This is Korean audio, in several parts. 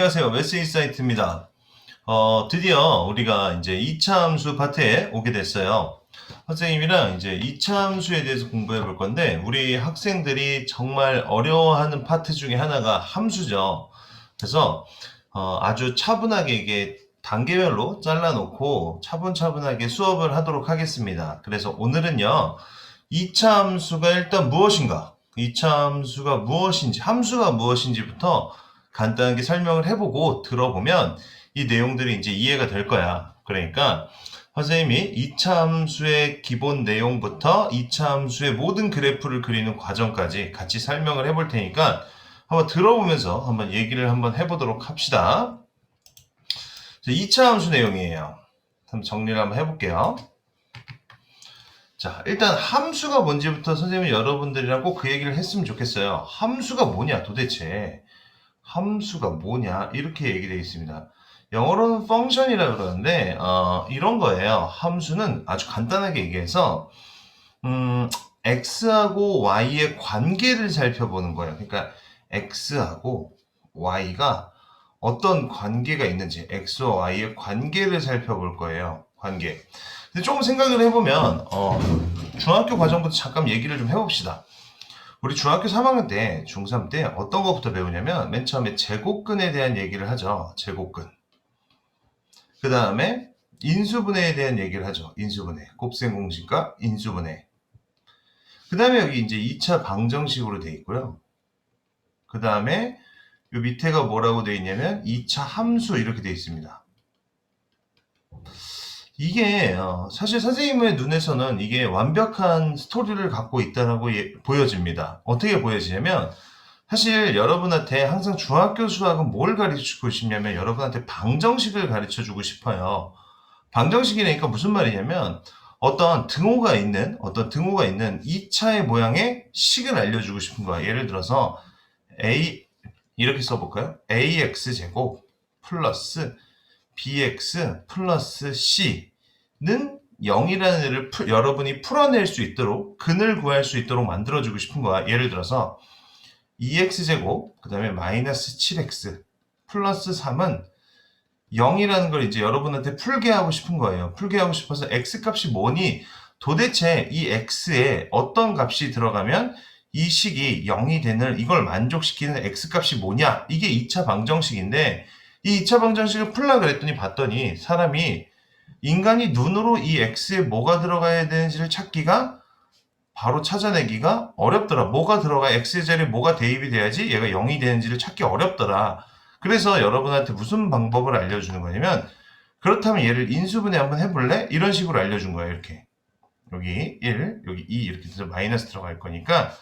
안녕하세요. 메스인사이트입니다. 드디어 우리가 이제 2차 함수 파트에 오게 됐어요. 선생님이랑 이제 2차 함수에 대해서 공부해 볼 건데, 우리 학생들이 정말 어려워하는 파트 중에 하나가 함수죠. 그래서 아주 차분하게 이게 단계별로 잘라놓고 차분차분하게 수업을 하도록 하겠습니다. 그래서 오늘은요, 2차 함수가 일단 무엇인가, 2차 함수가 무엇인지, 함수가 무엇인지부터 간단하게 설명을 해보고 들어보면 이 내용들이 이제 이해가 될 거야. 그러니까 선생님이 2차 함수의 기본 내용부터 2차 함수의 모든 그래프를 그리는 과정까지 같이 설명을 해볼 테니까 한번 들어보면서 한번 얘기를 한번 해보도록 합시다. 2차 함수 내용이에요. 한번 정리를 한번 해볼게요. 자, 일단 함수가 뭔지부터 선생님이 여러분들이랑 꼭 그 얘기를 했으면 좋겠어요. 함수가 뭐냐 도대체. 함수가 뭐냐 이렇게 얘기되어 있습니다. 영어로는 function이라고 그러는데 이런 거예요. 함수는 아주 간단하게 얘기해서 x하고 y의 관계를 살펴보는 거예요. 그러니까 x하고 y가 어떤 관계가 있는지, x와 y의 관계를 살펴볼 거예요. 관계. 근데 조금 생각을 해보면 중학교 과정부터 잠깐 얘기를 좀 해봅시다. 우리 중학교 3학년 때, 중3 때 어떤 것부터 배우냐면 맨 처음에 제곱근에 대한 얘기를 하죠. 제곱근. 그 다음에 인수분해에 대한 얘기를 하죠. 인수분해. 곱셈 공식과 인수분해. 그 다음에 여기 이제 2차 방정식으로 돼 있고요. 그 다음에 요 밑에가 뭐라고 돼 있냐면 2차 함수 이렇게 돼 있습니다. 이게 사실 선생님의 눈에서는 이게 완벽한 스토리를 갖고 있다고 보여집니다. 어떻게 보여지냐면 사실 여러분한테 항상 중학교 수학은 뭘 가르치고 싶냐면 여러분한테 방정식을 가르쳐 주고 싶어요. 방정식이니까 무슨 말이냐면 어떤 등호가 있는 2차의 모양의 식을 알려주고 싶은 거야. 예를 들어서 a 이렇게 써볼까요? ax제곱 플러스 bx 플러스 c는 0이라는 애를 여러분이 풀어낼 수 있도록, 근을 구할 수 있도록 만들어주고 싶은 거야. 예를 들어서 2x제곱 그 다음에 마이너스 7x 플러스 3은 0이라는 걸 이제 여러분한테 풀게 하고 싶은 거예요. 풀게 하고 싶어서 x값이 뭐니? 도대체 이 x에 어떤 값이 들어가면 이 식이 0이 되는, 이걸 만족시키는 x값이 뭐냐? 이게 2차 방정식인데, 이 2차 방정식을 풀라 그랬더니 봤더니 사람이, 인간이 눈으로 이 x에 뭐가 들어가야 되는지를 찾기가, 바로 찾아내기가 어렵더라. 뭐가 들어가, x의 자리에 뭐가 대입이 돼야지 얘가 0이 되는지를 찾기 어렵더라. 그래서 여러분한테 무슨 방법을 알려주는 거냐면, 그렇다면 얘를 인수분해 한번 해볼래? 이런 식으로 알려준 거예요. 이렇게 여기 1, 여기 2 이렇게 해서 마이너스 들어갈 거니까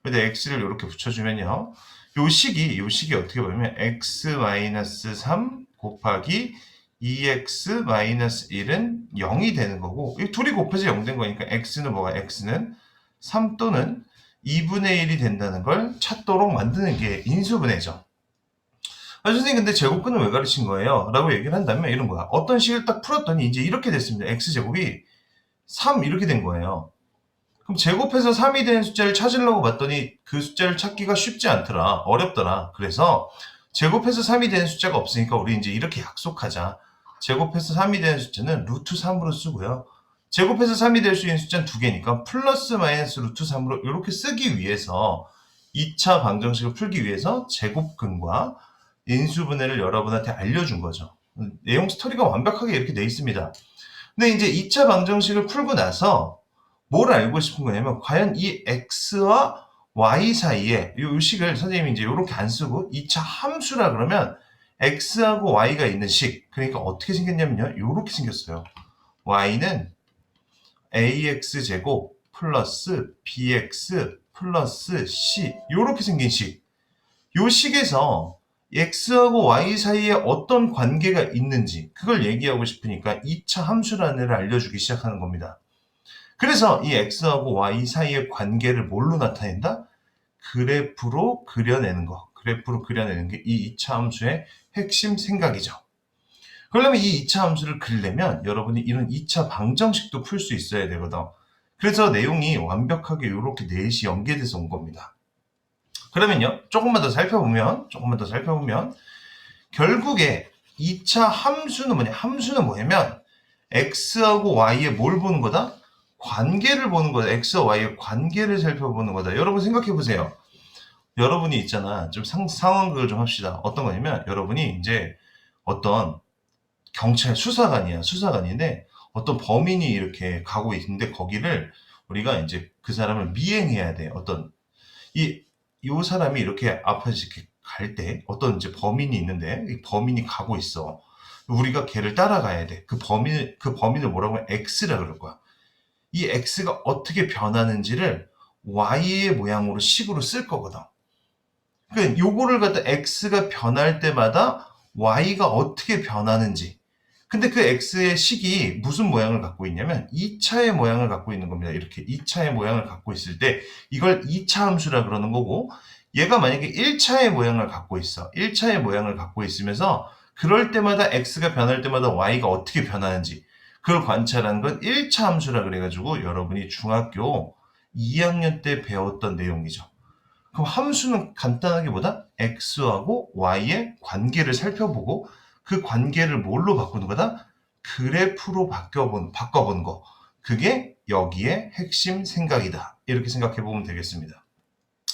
여기다 x를 이렇게 붙여주면요, 요 식이 어떻게 보면 x-3 곱하기 2x-1은 0이 되는 거고, 이 둘이 곱해서 0 된 거니까 x는 뭐가, x는 3 또는 2분의 1이 된다는 걸 찾도록 만드는 게 인수분해죠. 선생님 근데 제곱근은 왜 가르친 거예요? 라고 얘기를 한다면 이런 거야. 어떤 식을 딱 풀었더니 이제 이렇게 됐습니다. x제곱이 3 이렇게 된 거예요. 그럼 제곱해서 3이 되는 숫자를 찾으려고 봤더니 그 숫자를 찾기가 쉽지 않더라. 어렵더라. 그래서 제곱해서 3이 되는 숫자가 없으니까 우리 이제 이렇게 약속하자. 제곱해서 3이 되는 숫자는 루트 3으로 쓰고요. 제곱해서 3이 될 수 있는 숫자는 두 개니까 플러스 마이너스 루트 3으로 이렇게 쓰기 위해서, 2차 방정식을 풀기 위해서 제곱근과 인수분해를 여러분한테 알려준 거죠. 내용 스토리가 완벽하게 이렇게 돼 있습니다. 근데 이제 2차 방정식을 풀고 나서 뭘 알고 싶은 거냐면, 과연 이 x와 y 사이에 이 식을 선생님이 이제 이렇게 안 쓰고 2차 함수라 그러면 x하고 y가 있는 식, 그러니까 어떻게 생겼냐면요, 이렇게 생겼어요. y는 ax제곱 플러스 bx 플러스 c, 이렇게 생긴 식. 이 식에서 x하고 y 사이에 어떤 관계가 있는지 그걸 얘기하고 싶으니까 2차 함수라는 애를 알려주기 시작하는 겁니다. 그래서 이 x하고 y 사이의 관계를 뭘로 나타낸다? 그래프로 그려내는 거. 그래프로 그려내는 게 이 2차 함수의 핵심 생각이죠. 그러려면 이 2차 함수를 그리려면 여러분이 이런 2차 방정식도 풀 수 있어야 되거든. 그래서 내용이 완벽하게 이렇게 넷이 연계돼서 온 겁니다. 그러면요, 조금만 더 살펴보면 결국에 2차 함수는 뭐냐? 함수는 뭐냐면 x하고 y에 뭘 보는 거다? 관계를 보는 거다. x와 y의 관계를 살펴보는 거다. 여러분 생각해 보세요. 여러분이 있잖아. 좀 상황극을 좀 합시다. 어떤 거냐면 여러분이 이제 어떤 경찰 수사관이야. 수사관인데 어떤 범인이 이렇게 가고 있는데 거기를 우리가 이제 그 사람을 미행해야 돼. 어떤 이 사람이 이렇게 앞에서 이렇게 갈 때 어떤 이제 범인이 있는데 이 범인이 가고 있어. 우리가 걔를 따라가야 돼. 그 범인을 뭐라고 하면 X라 그럴 거야. 이 X가 어떻게 변하는지를 Y의 모양으로 식으로 쓸 거거든. 그러니까 요거를 갖다 X가 변할 때마다 Y가 어떻게 변하는지. 근데 그 X의 식이 무슨 모양을 갖고 있냐면 2차의 모양을 갖고 있는 겁니다. 이렇게 2차의 모양을 갖고 있을 때 이걸 2차 함수라 그러는 거고, 얘가 만약에 1차의 모양을 갖고 있어. 1차의 모양을 갖고 있으면서 그럴 때마다 X가 변할 때마다 Y가 어떻게 변하는지 그걸 관찰하는 건 1차 함수라 그래가지고 여러분이 중학교 2학년 때 배웠던 내용이죠. 그럼 함수는 간단하게 뭐다? x하고 y의 관계를 살펴보고 그 관계를 뭘로 바꾸는 거다? 그래프로 바꿔보는 거. 그게 여기에 핵심 생각이다. 이렇게 생각해 보면 되겠습니다.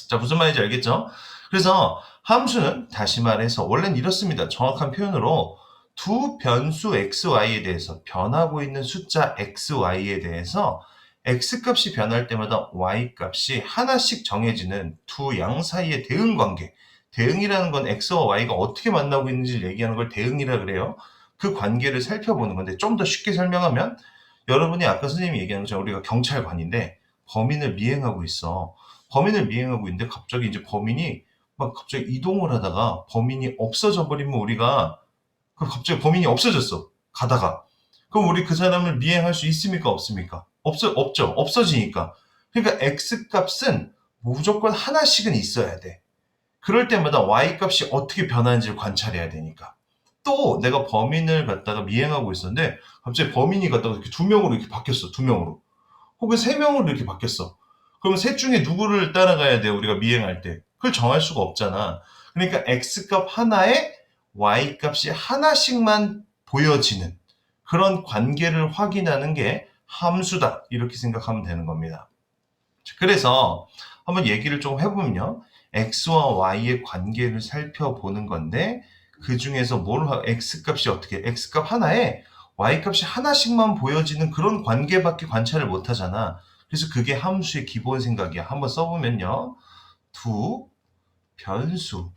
자, 무슨 말인지 알겠죠? 그래서 함수는 다시 말해서 원래는 이렇습니다. 정확한 표현으로 두 변수 xy에 대해서 변하고 있는 숫자 xy에 대해서 x값이 변할 때마다 y값이 하나씩 정해지는 두 양 사이의 대응 관계. 대응이라는 건 x와 y가 어떻게 만나고 있는지 얘기하는 걸 대응이라 그래요. 그 관계를 살펴보는 건데 좀 더 쉽게 설명하면 여러분이 아까 선생님이 얘기한 것처럼 우리가 경찰관인데 범인을 미행하고 있어. 범인을 미행하고 있는데 갑자기 이제 범인이 막 갑자기 이동을 하다가 범인이 없어져 버리면 우리가 갑자기 범인이 없어졌어. 가다가. 그럼 우리 그 사람을 미행할 수 있습니까? 없습니까? 없죠. 없어지니까. 그러니까 X값은 무조건 하나씩은 있어야 돼. 그럴 때마다 Y값이 어떻게 변하는지를 관찰해야 되니까. 또 내가 범인을 갖다가 미행하고 있었는데 갑자기 범인이 갖다가 이렇게 두 명으로 이렇게 바뀌었어. 두 명으로. 혹은 세 명으로 이렇게 바뀌었어. 그러면 셋 중에 누구를 따라가야 돼? 우리가 미행할 때. 그걸 정할 수가 없잖아. 그러니까 X값 하나에 Y값이 하나씩만 보여지는 그런 관계를 확인하는 게 함수다. 이렇게 생각하면 되는 겁니다. 그래서 한번 얘기를 좀 해보면요. X와 Y의 관계를 살펴보는 건데 그 중에서 X값이 어떻게 X값 하나에 Y값이 하나씩만 보여지는 그런 관계밖에 관찰을 못하잖아. 그래서 그게 함수의 기본 생각이야. 한번 써보면요. 두 변수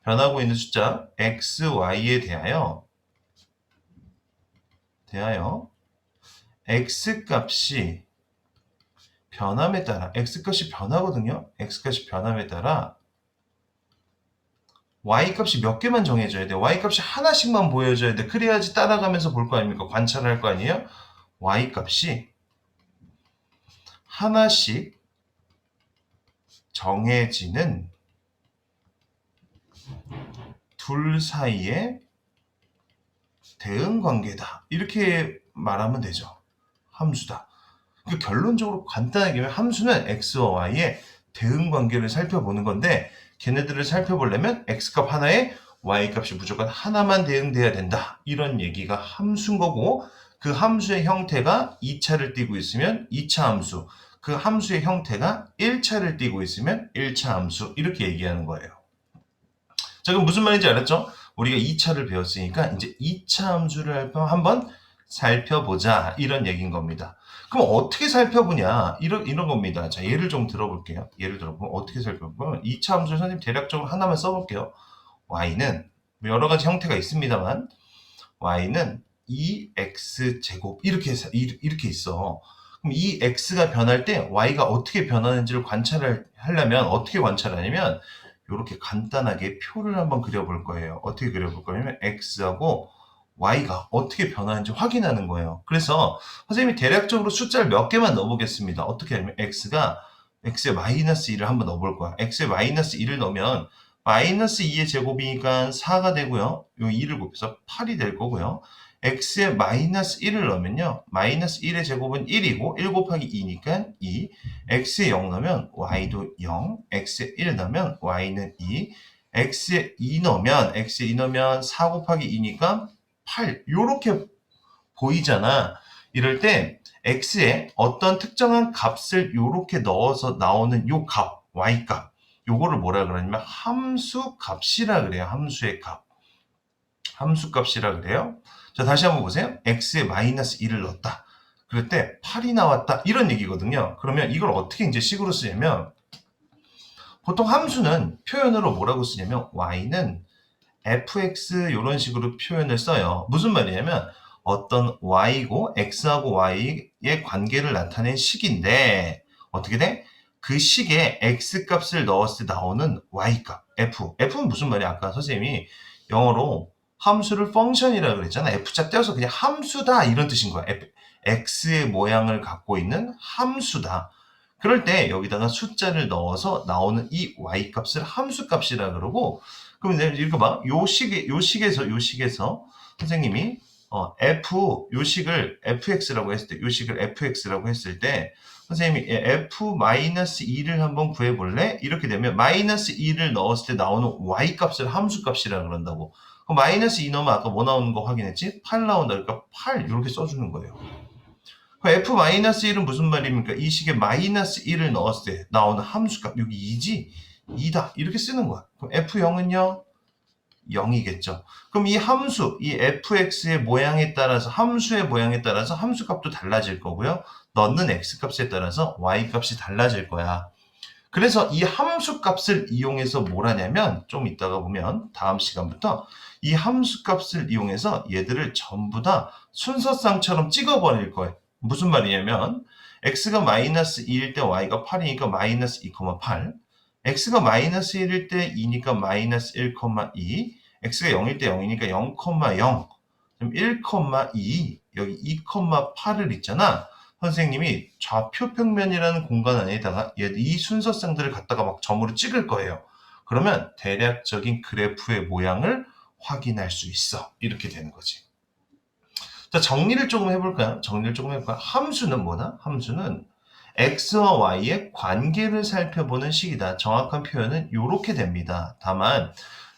변하고 있는 숫자 x, y에 대하여 x값이 변함에 따라 x값이 변하거든요. x값이 변함에 따라 y값이 몇 개만 정해져야 돼. y값이 하나씩만 보여줘야 돼. 그래야지 따라가면서 볼 거 아닙니까? 관찰할 거 아니에요? y값이 하나씩 정해지는 둘 사이의 대응 관계다. 이렇게 말하면 되죠. 함수다. 그러니까 결론적으로 간단하게 하면 함수는 x와 y의 대응 관계를 살펴보는 건데 걔네들을 살펴보려면 x값 하나에 y값이 무조건 하나만 대응돼야 된다. 이런 얘기가 함수인 거고 그 함수의 형태가 2차를 띠고 있으면 2차 함수, 그 함수의 형태가 1차를 띠고 있으면 1차 함수 이렇게 얘기하는 거예요. 자, 그럼 무슨 말인지 알았죠? 우리가 2차를 배웠으니까 이제 2차 함수를 한번 살펴보자 이런 얘기인 겁니다. 그럼 어떻게 살펴보냐 이런 겁니다. 자, 예를 좀 들어볼게요. 예를 들어보면 어떻게 살펴보면 2차 함수를 선생님 대략적으로 하나만 써볼게요. y는 여러 가지 형태가 있습니다만 y는 2x제곱 이렇게 있어. 그럼 이 x가 변할 때 y가 어떻게 변하는지를 관찰을 하려면 어떻게 관찰하냐면 이렇게 간단하게 표를 한번 그려볼 거예요. 어떻게 그려볼 거냐면 x하고 y가 어떻게 변하는지 확인하는 거예요. 그래서 선생님이 대략적으로 숫자를 몇 개만 넣어보겠습니다. 어떻게 하면 x에 마이너스 1을 한번 넣어볼 거야. x에 마이너스 1을 넣으면 마이너스 2의 제곱이니까 4가 되고요. 요 2를 곱해서 8이 될 거고요. x에 마이너스 1을 넣으면요. 마이너스 1의 제곱은 1이고 1 곱하기 2니까 2. x에 0 넣으면 y도 0. x에 1 넣으면 y는 2. x에 2 넣으면 4 곱하기 2니까 8 요렇게 보이잖아. 이럴 때 x에 어떤 특정한 값을 요렇게 넣어서 나오는 요 값, y값 요거를 뭐라 그러냐면 함수 값이라 그래요. 함수의 값. 함수 값이라 그래요. 자, 다시 한번 보세요. x에 마이너스 1을 넣었다. 그럴 때 8이 나왔다. 이런 얘기거든요. 그러면 이걸 어떻게 이제 식으로 쓰냐면 보통 함수는 표현으로 뭐라고 쓰냐면 y는 fx 이런 식으로 표현을 써요. 무슨 말이냐면 어떤 y고 x하고 y의 관계를 나타낸 식인데 어떻게 돼? 그 식에 x 값을 넣었을 때 나오는 y값 f는 무슨 말이야? 아까 선생님이 영어로 함수를 펑션이라고 그랬잖아. f자 떼어서 그냥 함수다 이런 뜻인 거야. x의 모양을 갖고 있는 함수다. 그럴 때 여기다가 숫자를 넣어서 나오는 이 y값을 함수값이라 그러고 그럼 이제 이렇게 봐. 요 식에서 선생님이 요 식을 fx라고 했을 때, 요 식을 fx라고 했을 때 선생님이 f-2를 한번 구해볼래? 이렇게 되면 마이너스 2를 넣었을 때 나오는 y값을 함수값이라 그런다고. 그럼 마이너스 2 넣으면 아까 뭐 나오는 거 확인했지? 8 나온다. 그러니까 8 이렇게 써주는 거예요. f-1은 무슨 말입니까? 이 식에 마이너스 1을 넣었을 때 나오는 함수값 여기 2지? 2다. 이렇게 쓰는 거야. 그럼 f0은요? 0이겠죠. 그럼 이 함수, 이 fx의 모양에 따라서 함수의 모양에 따라서 함수값도 달라질 거고요. 넣는 x값에 따라서 y값이 달라질 거야. 그래서 이 함수값을 이용해서 뭘 하냐면 좀 이따가 보면 다음 시간부터 이 함수값을 이용해서 얘들을 전부 다 순서상처럼 찍어버릴 거예요. 무슨 말이냐면 x가 마이너스 2일 때 y가 8이니까 마이너스 2,8 x가 마이너스 1일 때 2니까 마이너스 1,2 x가 0일 때 0이니까 0,0 1,2 여기 2,8을 있잖아. 선생님이 좌표 평면이라는 공간 안에다가 이 순서상들을 갖다가 막 점으로 찍을 거예요. 그러면 대략적인 그래프의 모양을 확인할 수 있어. 이렇게 되는 거지. 자, 정리를 조금 해볼까요? 함수는 뭐다? 함수는 x와 y의 관계를 살펴보는 식이다. 정확한 표현은 이렇게 됩니다. 다만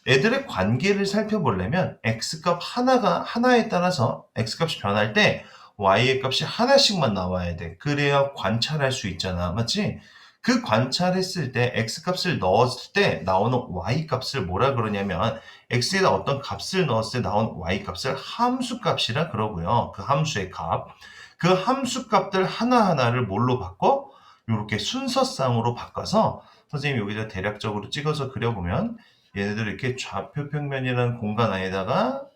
애들의 관계를 살펴보려면 x값 하나에 따라서 x값이 변할 때 y의 값이 하나씩만 나와야 돼. 그래야 관찰할 수 있잖아. 맞지? 그 관찰했을 때 x값을 넣었을 때 나오는 y값을 뭐라 그러냐면 x에다 어떤 값을 넣었을 때 나온 y값을 함수값이라 그러고요. 그 함수의 값. 그 함수값들 하나하나를 뭘로 바꿔? 이렇게 순서상으로 바꿔서 선생님이 여기다 대략적으로 찍어서 그려보면 얘네들 이렇게 좌표 평면이라는 공간 안에다가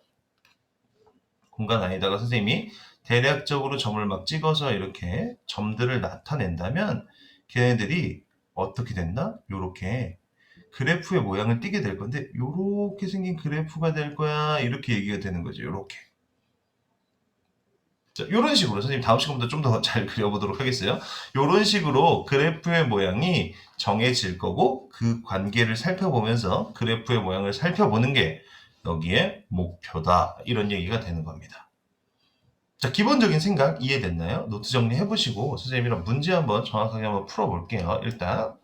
선생님이 대략적으로 점을 막 찍어서 이렇게 점들을 나타낸다면 걔네들이 어떻게 된다? 요렇게 그래프의 모양을 띠게 될 건데 요렇게 생긴 그래프가 될 거야. 이렇게 얘기가 되는 거죠. 요렇게. 자, 요런 식으로 선생님 다음 시간부터 좀 더 잘 그려보도록 하겠어요. 요런 식으로 그래프의 모양이 정해질 거고 그 관계를 살펴보면서 그래프의 모양을 살펴보는 게 여기에 목표다. 이런 얘기가 되는 겁니다. 자, 기본적인 생각 이해됐나요? 노트 정리해보시고 선생님이랑 문제 한번 정확하게 한번 풀어볼게요. 일단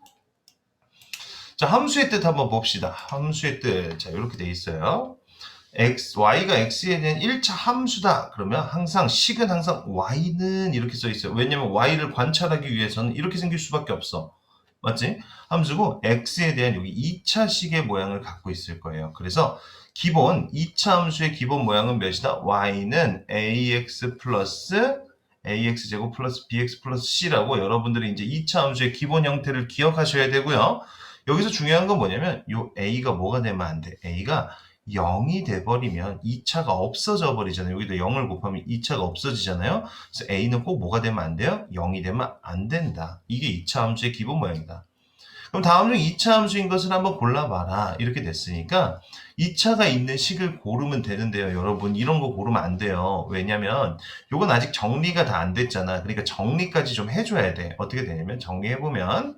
자, 함수의 뜻 한번 봅시다. 함수의 뜻. 자, 이렇게 돼 있어요. y가 x에 대한 1차 함수다. 그러면 항상 식은 항상 y는 이렇게 써 있어요. 왜냐면 y를 관찰하기 위해서는 이렇게 생길 수밖에 없어. 맞지? 함수고 x에 대한 여기 2차 식의 모양을 갖고 있을 거예요. 그래서 기본 2차 함수의 기본 모양은 몇이다? y는 ax 플러스 ax제곱 플러스 bx 플러스 c라고 여러분들이 이제 2차 함수의 기본 형태를 기억하셔야 되고요. 여기서 중요한 건 뭐냐면 요 a가 뭐가 되면 안 돼? a가 0이 돼버리면 2차가 없어져 버리잖아요. 여기다 0을 곱하면 2차가 없어지잖아요. 그래서 a는 꼭 뭐가 되면 안 돼요? 0이 되면 안 된다. 이게 2차 함수의 기본 모양이다. 그럼 다음 중 2차 함수인 것을 한번 골라봐라. 이렇게 됐으니까 2차가 있는 식을 고르면 되는데요. 여러분 이런 거 고르면 안 돼요. 왜냐면 이건 아직 정리가 다 안 됐잖아. 그러니까 정리까지 좀 해줘야 돼. 어떻게 되냐면 정리해보면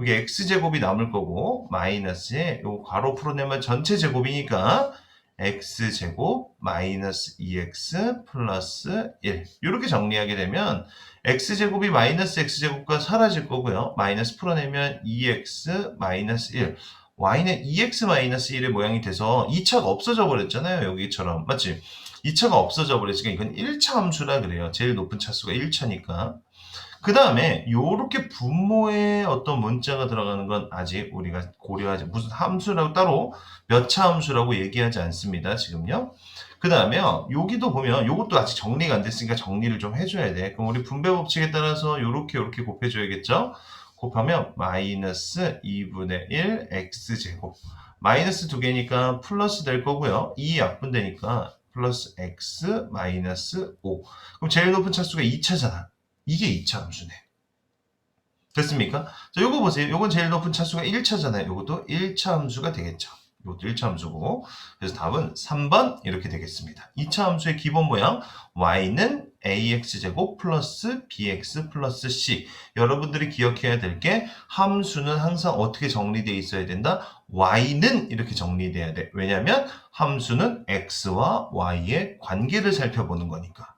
여기 x제곱이 남을 거고 마이너스에 요 괄호 풀어내면 전체 제곱이니까 x제곱 마이너스 2x 플러스 1 이렇게 정리하게 되면 x제곱이 마이너스 x제곱과 사라질 거고요. 마이너스 풀어내면 2x 마이너스 1 y는 2x-1의 모양이 돼서 2차가 없어져 버렸잖아요. 여기처럼. 맞지? 2차가 없어져 버렸으니까 이건 1차 함수라 그래요. 제일 높은 차수가 1차니까. 그 다음에 요렇게 분모에 어떤 문자가 들어가는 건 아직 우리가 고려하지, 무슨 함수라고 따로 몇 차 함수라고 얘기하지 않습니다. 지금요. 그 다음에요. 여기도 보면 요것도 아직 정리가 안 됐으니까 정리를 좀 해줘야 돼. 그럼 우리 분배 법칙에 따라서 요렇게 곱해줘야겠죠? 곱하면 마이너스 2분의 1 x제곱. 마이너스 두 개니까 플러스 될 거고요. 2 약분되니까 플러스 x 마이너스 5. 그럼 제일 높은 차수가 2차잖아. 이게 2차 함수네. 됐습니까? 자, 요거 보세요. 요건 제일 높은 차수가 1차잖아요. 요것도 1차 함수가 되겠죠. 이것도 1차 함수고. 그래서 답은 3번 이렇게 되겠습니다. 2차 함수의 기본 모양 y는 ax제곱 플러스 bx 플러스 c. 여러분들이 기억해야 될 게 함수는 항상 어떻게 정리되어 있어야 된다? y는 이렇게 정리돼야 돼. 왜냐하면 함수는 x와 y의 관계를 살펴보는 거니까.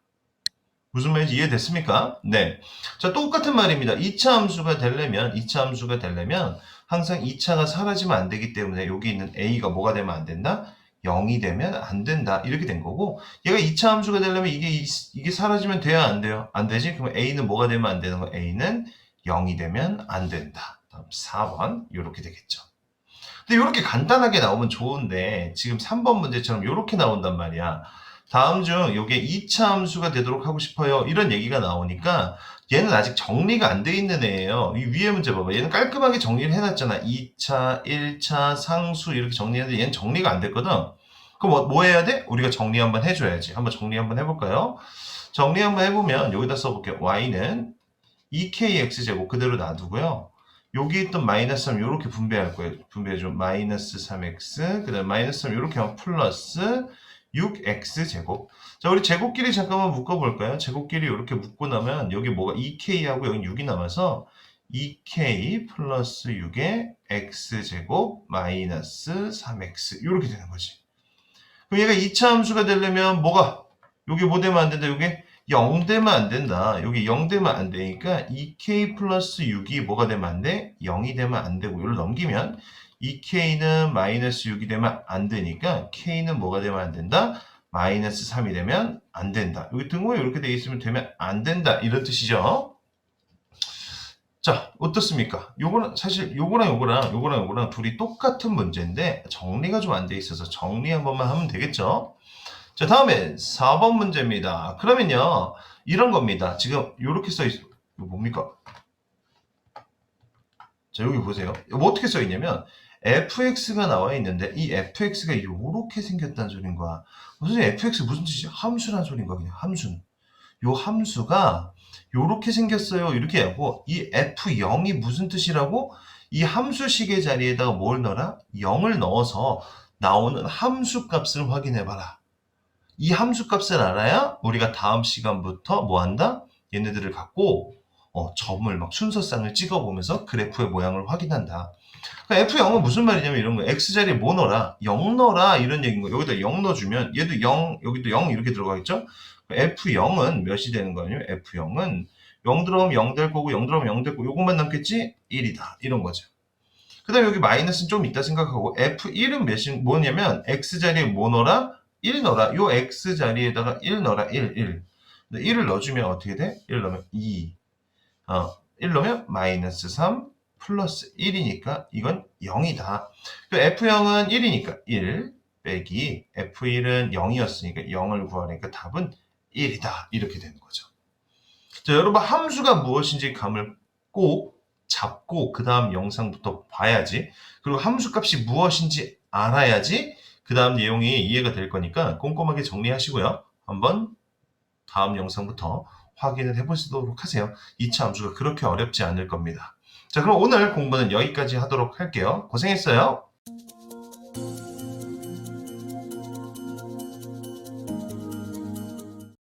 무슨 말인지 이해됐습니까? 네. 자, 똑같은 말입니다. 2차 함수가 되려면 항상 2차가 사라지면 안 되기 때문에 여기 있는 a가 뭐가 되면 안 된다? 0이 되면 안 된다. 이렇게 된 거고, 얘가 2차 함수가 되려면 이게 사라지면 돼야 안 돼요? 안 되지? 그러면 a는 뭐가 되면 안 되는 거야? a는 0이 되면 안 된다. 다음 4번 이렇게 되겠죠. 근데 이렇게 간단하게 나오면 좋은데 지금 3번 문제처럼 이렇게 나온단 말이야. 다음 중 이게 2차 함수가 되도록 하고 싶어요. 이런 얘기가 나오니까 얘는 아직 정리가 안 돼 있는 애예요. 이 위에 문제 봐봐. 얘는 깔끔하게 정리를 해놨잖아. 2차, 1차, 상수 이렇게 정리했는데 얘는 정리가 안 됐거든. 그럼 뭐 해야 돼? 우리가 정리 한번 해줘야지. 한번 정리 한번 해볼까요? 정리 한번 해보면 여기다 써볼게요. y는 2kx제곱 그대로 놔두고요. 여기 있던 마이너스 3 이렇게 분배할 거예요. 분배해줘. 마이너스 3x 그 다음에 마이너스 3 이렇게 하면 플러스 6x제곱. 자, 우리 제곱끼리 잠깐만 묶어볼까요? 제곱끼리 이렇게 묶고 나면 여기 뭐가 2k하고 여기 6이 남아서 2k 플러스 6의 x제곱 마이너스 3x 이렇게 되는 거지. 그럼 얘가 2차 함수가 되려면 뭐가? 여기 뭐 되면 안 된다? 여기 0 되면 안 된다. 여기 0 되면 안 되니까 2k 플러스 6이 뭐가 되면 안 돼? 0이 되면 안 되고 이걸 넘기면 2k는 마이너스 6이 되면 안 되니까 k는 뭐가 되면 안 된다? 마이너스 3이 되면 안 된다. 여기 등호에 이렇게 돼 있으면 되면 안 된다. 이런 뜻이죠. 자, 어떻습니까? 요거는 사실 요거랑 둘이 똑같은 문제인데 정리가 좀 안 돼 있어서 정리 한 번만 하면 되겠죠? 자, 다음에 4번 문제입니다. 그러면요, 이런 겁니다. 지금 요렇게 써 있어요. 이거 뭡니까? 자, 여기 보세요. 뭐 어떻게 써 있냐면 fx가 나와 있는데 이 fx가 요렇게 생겼다는 소린 거야. 선생님 fx 무슨 뜻이야? 함수란 소린 거야. 그냥 함수는. 요 함수가 요렇게 생겼어요. 이렇게 하고 이 f0이 무슨 뜻이라고? 이 함수식의 자리에다가 뭘 넣어라? 0을 넣어서 나오는 함수 값을 확인해 봐라. 이 함수 값을 알아야 우리가 다음 시간부터 뭐 한다? 얘네들을 갖고 점을 막 순서상을 찍어보면서 그래프의 모양을 확인한다. 그러니까 F0은 무슨 말이냐면 이런 거야. X자리에 뭐 넣어라? 0 넣어라 이런 얘기인 거야. 여기다 0 넣어주면 얘도 0, 여기도 0 이렇게 들어가겠죠? F0은 몇이 되는 거냐면 F0은 0 들어가면 0 될 거고 0 들어가면 0 될 거고 요것만 남겠지? 1이다. 이런 거죠. 그 다음에 여기 마이너스는 좀 있다 생각하고 F1은 뭐냐면 X자리에 뭐 넣어라? 1 넣어라. 요 X자리에다가 1 넣어라. 1. 1을 넣어주면 어떻게 돼? 1 넣으면 2. 1 넣으면 마이너스 3 플러스 1이니까 이건 0이다. F0은 1이니까 1 빼기 F1은 0이었으니까 0을 구하니까 답은 1이다. 이렇게 되는 거죠. 자, 여러분 함수가 무엇인지 감을 꼭 잡고 그 다음 영상부터 봐야지. 그리고 함수 값이 무엇인지 알아야지 그 다음 내용이 이해가 될 거니까 꼼꼼하게 정리하시고요. 한번 다음 영상부터 확인을 해보시도록 하세요. 2차 함수가 그렇게 어렵지 않을 겁니다. 자, 그럼 오늘 공부는 여기까지 하도록 할게요. 고생했어요.